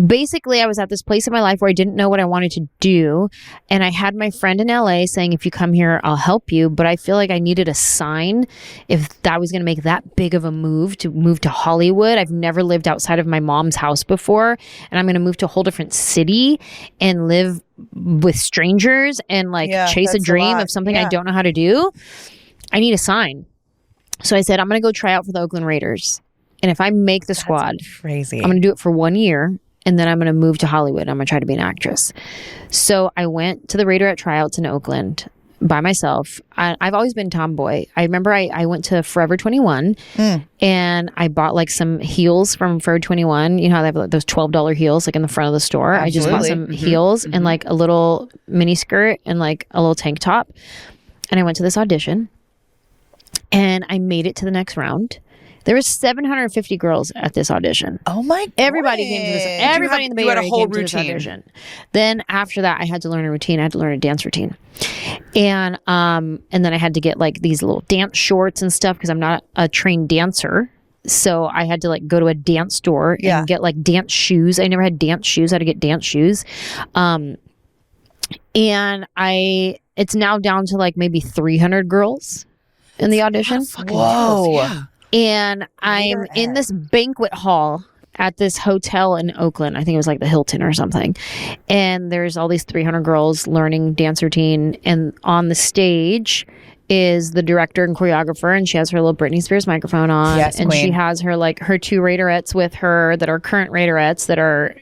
basically I was at this place in my life where I didn't know what I wanted to do. And I had my friend in LA saying, if you come here, I'll help you. But I feel like I needed a sign if I was going to make that big of a move to Hollywood. I've never lived outside of my mom's house before. And I'm going to move to a whole different city and live with strangers and chase a dream of something I don't know how to do. I need a sign. So I said, I'm going to go try out for the Oakland Raiders. And if I make the squad, crazy. I'm going to do it for 1 year. And then I'm going to move to Hollywood. I'm going to try to be an actress. So I went to the Raiderette tryouts in Oakland by myself. I've always been tomboy. I remember I went to Forever 21 and I bought some heels from Forever 21. You know how they have those $12 heels in the front of the store? Absolutely. I just bought some heels and a little mini skirt and a little tank top. And I went to this audition and I made it to the next round. There was 750 girls at this audition. Oh my God. Everybody came to this. Everybody in the Bay Area came to this audition. Then after that, I had to learn a routine. I had to learn a dance routine. And then I had to get these little dance shorts and stuff because I'm not a trained dancer. So I had to go to a dance store and get dance shoes. I never had dance shoes. I had to get dance shoes. And it's now down to maybe 300 girls in the audition. Whoa. Yeah. And I'm in this banquet hall at this hotel in Oakland. I think it was the Hilton or something. And there's all these 300 girls learning dance routine. And on the stage is the director and choreographer. And she has her little Britney Spears microphone on. Yes, and queen. she has her her 2 Raiderettes with her that are current Raiderettes that are,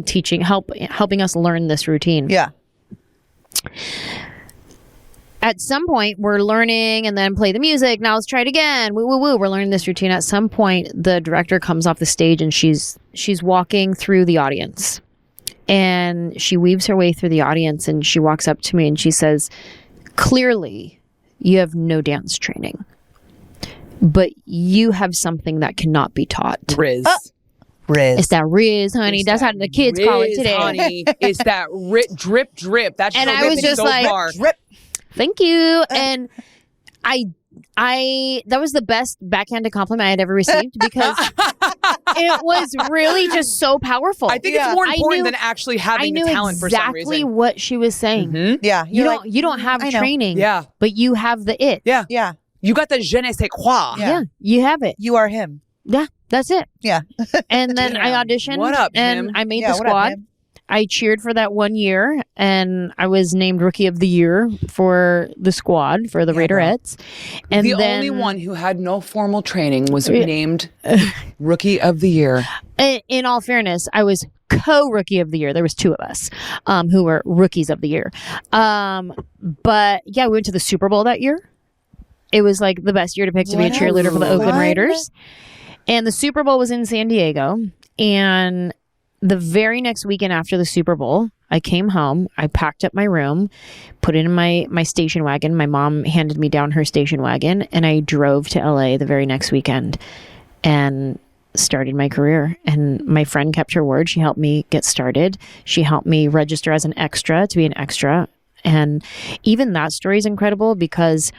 teaching, helping us learn this routine. Yeah. At some point, we're learning and then play the music. Now let's try it again. Woo, woo, woo. We're learning this routine. At some point, the director comes off the stage and she's walking through the audience. And she weaves her way through the audience and she walks up to me and she says, clearly, you have no dance training. But you have something that cannot be taught. Rizz. Rizz. It's that rizz, honey. That's how the kids call it today. Honey. It's that drip, drip. That's and I was just drip. Thank you. And I that was the best backhanded compliment I had ever received because it was really just so powerful. I think it's more important than actually having the talent for some reason. I knew exactly what she was saying. Mm-hmm. Yeah. You don't have training. Yeah. But you have the it. Yeah. Yeah. You got the je ne sais quoi. Yeah. You have it. You are him. Yeah. That's it. Yeah. And then I auditioned. What up, and him? I made the squad. I cheered for that 1 year and I was named Rookie of the Year for the squad, for the Raiderettes. And the only one who had no formal training was named Rookie of the Year. In all fairness, I was co-Rookie of the Year. There was 2 of us who were Rookies of the Year. But yeah, we went to the Super Bowl that year. It was the best year to pick to be a cheerleader for the Oakland Raiders. And the Super Bowl was in San Diego. And the very next weekend after the Super Bowl, I came home, I packed up my room, put it in my station wagon. My mom handed me down her station wagon and I drove to LA the very next weekend and started my career. And my friend kept her word. She helped me get started. She helped me register as an extra to be an extra. And even that story is incredible because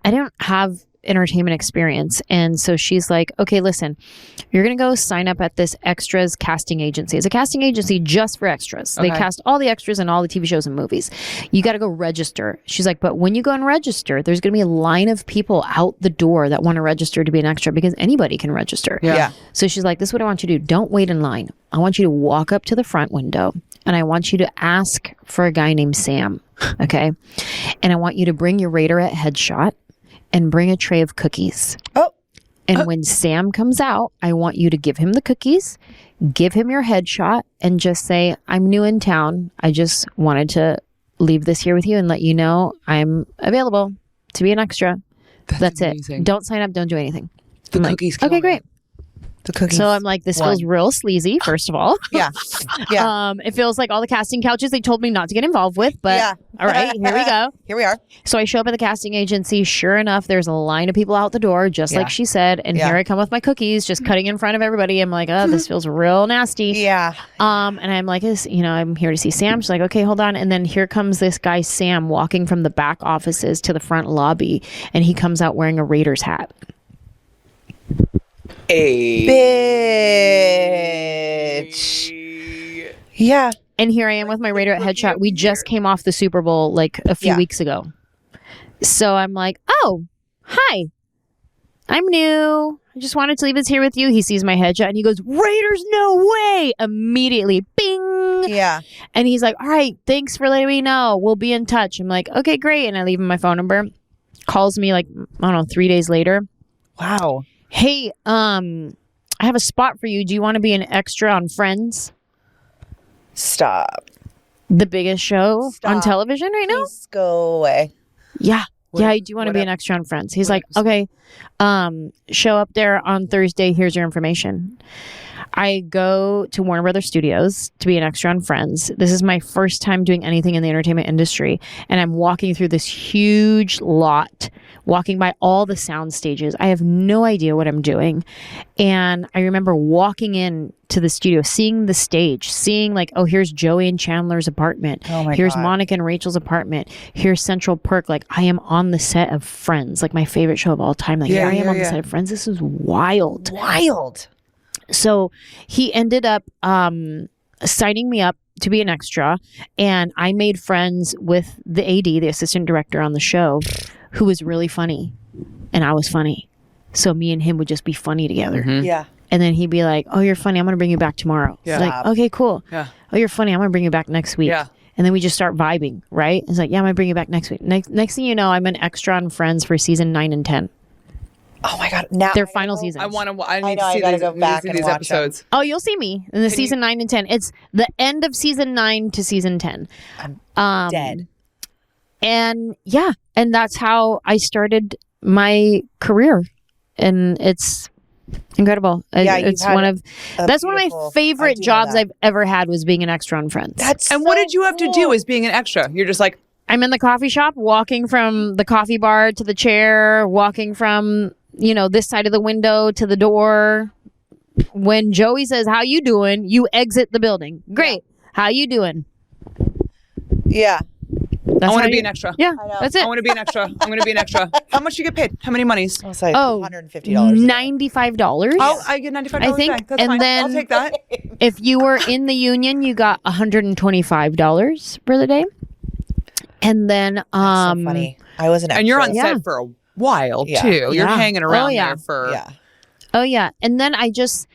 I didn't have entertainment experience. And so she's like, okay, listen, you're going to go sign up at this extras casting agency. It's a casting agency just for extras. Okay. They cast all the extras in all the TV shows and movies. You got to go register. She's like, but when you go and register, there's going to be a line of people out the door that want to register to be an extra because anybody can register. Yeah. So she's like, this is what I want you to do. Don't wait in line. I want you to walk up to the front window and I want you to ask for a guy named Sam. Okay. And I want you to bring your Raiderette headshot and bring a tray of cookies. Oh. And when Sam comes out, I want you to give him the cookies, give him your headshot, and just say, I'm new in town. I just wanted to leave this here with you and let you know I'm available to be an extra. That's amazing. it. Don't sign up. Don't do anything. The cookies. Okay, great. The cookies. So I'm like, this feels real sleazy, first of all. Yeah. It feels like all the casting couches they told me not to get involved with, but all right, here we go. Here we are. So I show up at the casting agency. Sure enough, there's a line of people out the door, just like she said. And here I come with my cookies, just cutting in front of everybody. I'm like, oh, this feels real nasty. Yeah. And I'm like, I'm here to see Sam. She's like, okay, hold on. And then here comes this guy, Sam, walking from the back offices to the front lobby. And he comes out wearing a Raiders hat. Bitch. Yeah. And here I am with my Raiderette headshot. We just came off the Super Bowl like a few weeks ago. So I'm like, oh, hi. I'm new. I just wanted to leave this here with you. He sees my headshot and he goes, Raiders, no way. Immediately, bing. Yeah. And he's like, all right, thanks for letting me know. We'll be in touch. I'm like, okay, great. And I leave him my phone number. Calls me like, I don't know, 3 days later. Wow. Hey, I have a spot for you. Do you want to be an extra on Friends? Stop. The biggest show on television right now? Please go away. Yeah. Yeah, I do want to be an extra on Friends. He's like, okay, show up there on Thursday. Here's your information. I go to Warner Brothers Studios to be an extra on Friends. This is my first time doing anything in the entertainment industry. And I'm walking through this huge lot, walking by all the sound stages. I have no idea what I'm doing. And I remember walking in to the studio, seeing the stage, seeing like, oh, here's Joey and Chandler's apartment. Oh my here's God. Monica and Rachel's apartment. Here's Central Perk. Like I am on the set of Friends, like my favorite show of all time. Like here I am on the set of Friends. This is wild. Wild. So he ended up signing me up to be an extra, and I made friends with the AD, the assistant director on the show, who was really funny, and I was funny. So me and him would just be funny together. Yeah. And then he'd be like, oh, you're funny. I'm going to bring you back tomorrow. Yeah. Like, okay, cool. Yeah. Oh, you're funny. I'm going to bring you back next week. Yeah. And then we just start vibing, right? It's like, yeah, I'm going to bring you back next week. Next thing you know, I'm an extra on Friends for season 9 and 10. Oh my God. Now Their final seasons. I want to. I I need know, to I see gotta these, go back and these watch episodes. Oh, you'll see me in the season 9 and 10. It's the end of season 9 to season 10. dead. And yeah, and that's how I started my career. And it's incredible. Yeah, you've it's had one of that's one of my beautiful- I favorite do know jobs that. I've ever had was being an extra on Friends. That's And so what did you have to do cool. as being an extra? You're just like, I'm in the coffee shop, walking from the coffee bar to the chair, walking from, this side of the window to the door. When Joey says, how you doing? You exit the building. Great. How you doing? Yeah. That's I want how to be you- an extra. Yeah, know. that's it. I want to be an extra. I'm going to be an extra. How much you get paid? How many monies? I was like Oh, $150. $95. I get $95 I think, back. That's and fine. then- I'll take that. If you were in the union, you got $125 for the day. And then, So funny. I was an extra. And you're on Yeah. set for a while Yeah. too. You're Yeah. hanging around Oh, yeah. there for. Yeah. oh yeah. And then I just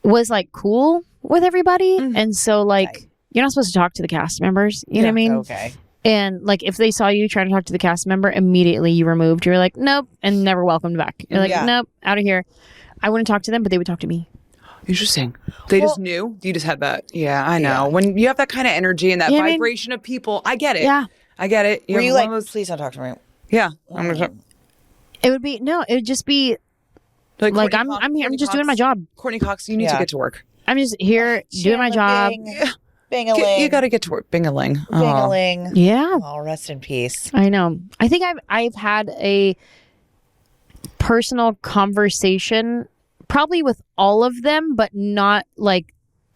was like cool with everybody. And so like, Okay. you're not supposed to talk to the cast members. You know what I mean? Okay. And like, if they saw you trying to talk to the cast member, immediately you removed. You're like, nope, and never welcomed back. You're like, Yeah. nope, out of here. I wouldn't talk to them, but they would talk to me. Interesting. They just knew. You just had that. Yeah, I know. Yeah. When you have that kind of energy and that Yeah, I mean- vibration of people, I get it. Yeah. I get it. Were have you one like, of those- please don't talk to me? yeah. I'm gonna, It would be no. It would just be like Courtney I'm Cox- here. I'm Courtney just doing my Cox- job. Courtney Cox, you need to Yeah. get to work. I'm just here doing my job. Bing-a-ling. You got to get to work. Bing-a-ling. Oh. Bing-a-ling. Yeah, Oh, rest in peace. I know. I think I've had a personal conversation, probably with all of them, but not like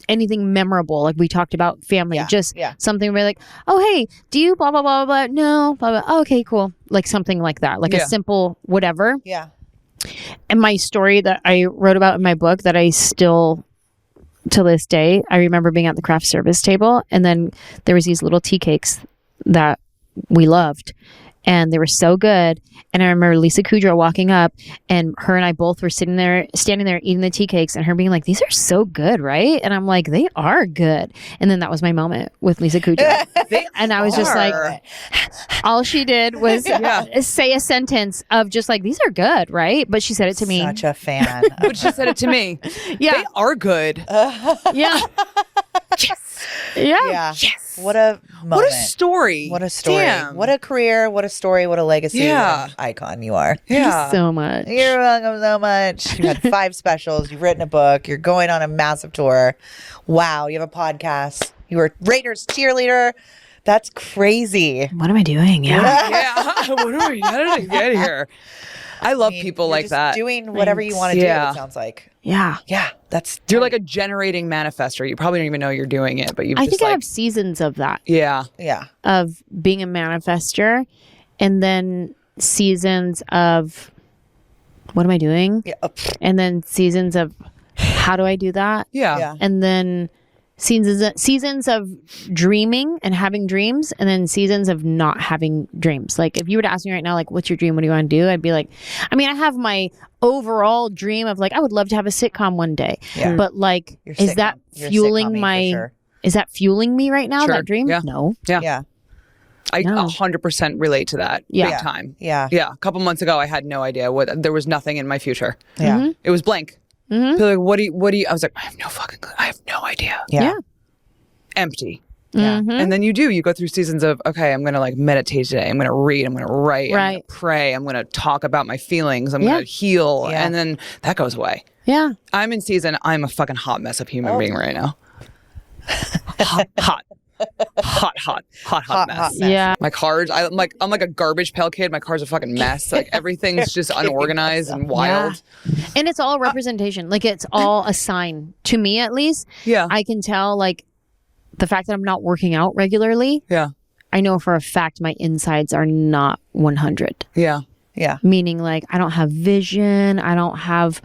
anything memorable. Like we talked about family, Yeah, just yeah. something where like, oh hey, do you blah blah blah blah blah? No, blah blah. Oh, okay, cool. Like something like that, like Yeah. a simple whatever. Yeah. And my story that I wrote about in my book that I still, to this day, I remember being at the craft service table, and then there was these little tea cakes that we loved, and they were so good. And I remember Lisa Kudrow walking up, and her and I both were standing there eating the tea cakes, and her being like, "These are so good, right?" And I'm like, "They are good." And then that was my moment with Lisa Kudrow. And I was just like, all she did was say a sentence of just like, "These are good, right?" But she said it to me. Such a fan. But she said it to me. Yeah. They are good. Yeah. Yeah. Yeah. Yes. What a moment. What a story. What a story. Damn. What a career. What a story. What a legacy. Yeah. What an icon you are. Thank Yeah. you so much. You're welcome so much. You had 5 specials. You've written a book. You're going on a massive tour. Wow. You have a podcast. You were Raiders cheerleader. That's crazy. What am I doing? Yeah. Yeah. What are we? How did I get here? I love people You're like just that. doing whatever you want to Yeah. do, it sounds like. Yeah. Yeah. That's You're like a generating manifester. You probably don't even know you're doing it, but you've I just think I like, have seasons of that, yeah. yeah. of being a manifester, and then seasons of what am I doing? Yeah. And then seasons of how do I do that? Yeah. Yeah. And then seasons of dreaming and having dreams, and then seasons of not having dreams. Like if you were to ask me right now, like, what's your dream? What do you want to do? I'd be like, I mean, I have my overall dream of like, I would love to have a sitcom one day. Yeah. But like, is that fueling is that fueling me right now? Sure. That dream? Yeah. No. Yeah. I 100% relate to that big time. Yeah. A couple months ago, I had no idea there was nothing in my future. Yeah. Mm-hmm. It was blank. People were like, what do you, I was like, I have no fucking clue. I have no idea. Yeah. Empty. Yeah. And then you go through seasons of, okay, I'm going to like meditate today. I'm going to read. I'm going to write. I'm going to pray. I'm going to talk about my feelings. I'm going to heal. Yeah. And then that goes away. Yeah. I'm in season. I'm a fucking hot mess of human being right now. hot mess. Yeah. My car's, I'm like a garbage pail kid. My car's a fucking mess. Like everything's just unorganized and wild. Yeah. And it's all representation. Like it's all a sign to me, at least. Yeah. I can tell like the fact that I'm not working out regularly. Yeah. I know for a fact my insides are not 100. Yeah. Yeah. Meaning like I don't have vision. I don't have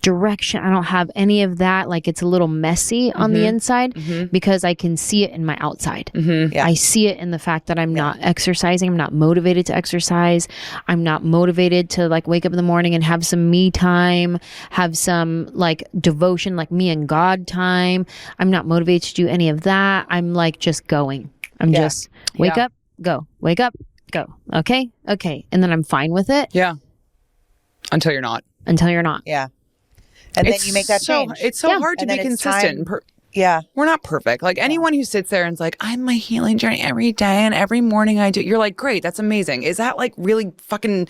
direction. I don't have any of that. Like it's a little messy on the inside because I can see it in my outside. Yeah. I see it in the fact that I'm not exercising. I'm not motivated to exercise. I'm not motivated to like wake up in the morning and have some me time, have some like devotion, like me and God time. I'm not motivated to do any of that. I'm like just going. I'm just wake up, go, wake up, go. Okay. And then I'm fine with it. Yeah. Until you're not. Yeah. And then you make that change. It's so hard to be consistent. Yeah. We're not perfect. Like anyone who sits there and is like, I'm my healing journey every day and every morning I do. You're like, great. That's amazing. Is that like really fucking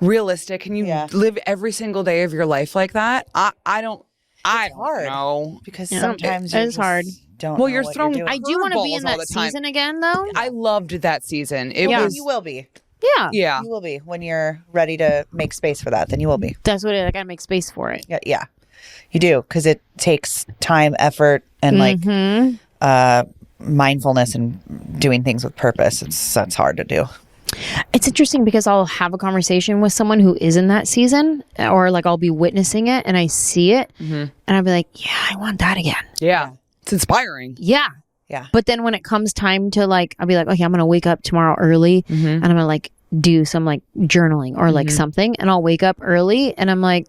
realistic? Can you live every single day of your life like that? I don't know. Because sometimes it's hard. Don't well, know you're what thrown. doing. I do want to be in that season again, though. I loved that season. It was. You will be. Yeah. You will be when you're ready to make space for that. Then you will be. That's what I gotta make space for it. Yeah. You do, because it takes time, effort, and like mindfulness and doing things with purpose. That's hard to do. It's interesting because I'll have a conversation with someone who is in that season, or like I'll be witnessing it and I see it, and I'll be like, yeah, I want that again. Yeah. It's inspiring. Yeah. But then when it comes time to like, I'll be like, okay, I'm gonna wake up tomorrow early, and I'm gonna like do some like journaling or like something, and I'll wake up early, and I'm like,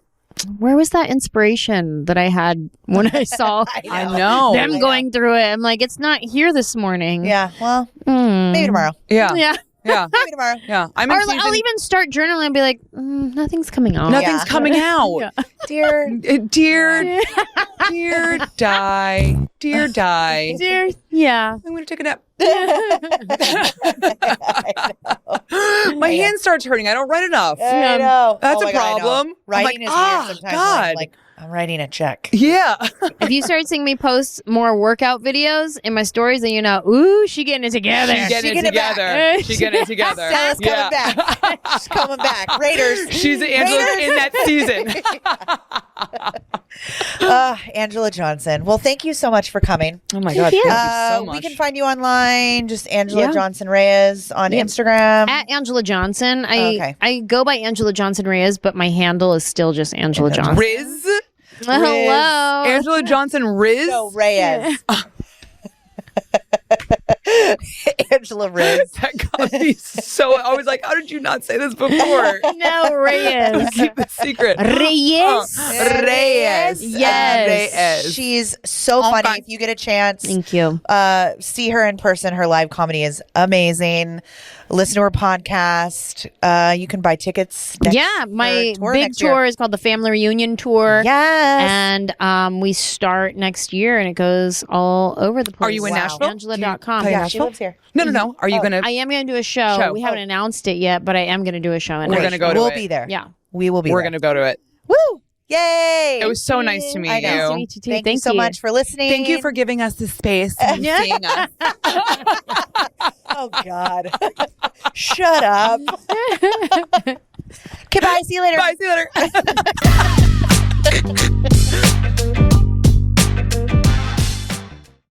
where was that inspiration that I had when I saw I know them going through it? I'm like, it's not here this morning. Yeah. Well, maybe tomorrow. Yeah. Maybe tomorrow. Yeah. I'll even start journaling and be like, nothing's coming out. Nothing's coming out. Dear die. Yeah. I'm going to take a nap. My hand starts hurting. I don't write enough. I know. That's a problem. Writing is weird sometimes. God. I'm writing a check. Yeah. If you start seeing me post more workout videos in my stories, then you know, ooh, she getting it together. She's getting it together. She's getting it together. Stella's coming back. She's coming back. Raiders. She's Anjelah in that season. Anjelah Johnson. Well, thank you so much for coming. Oh my God. Thank you so much. We can find you online, just Anjelah Johnson Reyes on Instagram. At Anjelah Johnson. I go by Anjelah Johnson Reyes, but my handle is still just Anjelah Johnson. Rizz? Hello. Anjelah Johnson Rizz? No, Reyes. Angela Reyes. That got me so. I was like, how did you not say this before? No, Reyes. Keep the secret. Reyes. Reyes. Yes. Reyes. She's so funny. If you get a chance, Thank you. See her in person. Her live comedy is amazing. Listen to her podcast. You can buy tickets. My big tour is called the Family Reunion Tour. Yes. And we start next year, and it goes all over the place. Are you in Nashville? Anjelah.com. Yeah, she lives here. No. Are you going to? I am going to do a show. We haven't announced it yet, but I am going to do a show. We're going to go to it. We'll be there. Yeah. We will be We're there. going to go to it. Woo! Yay! It was so nice to meet you. Nice to meet you too. Thank you so much for listening. Thank you for giving us the space and seeing us. Oh, God. Shut up. Okay, bye. See you later. Bye. See you later.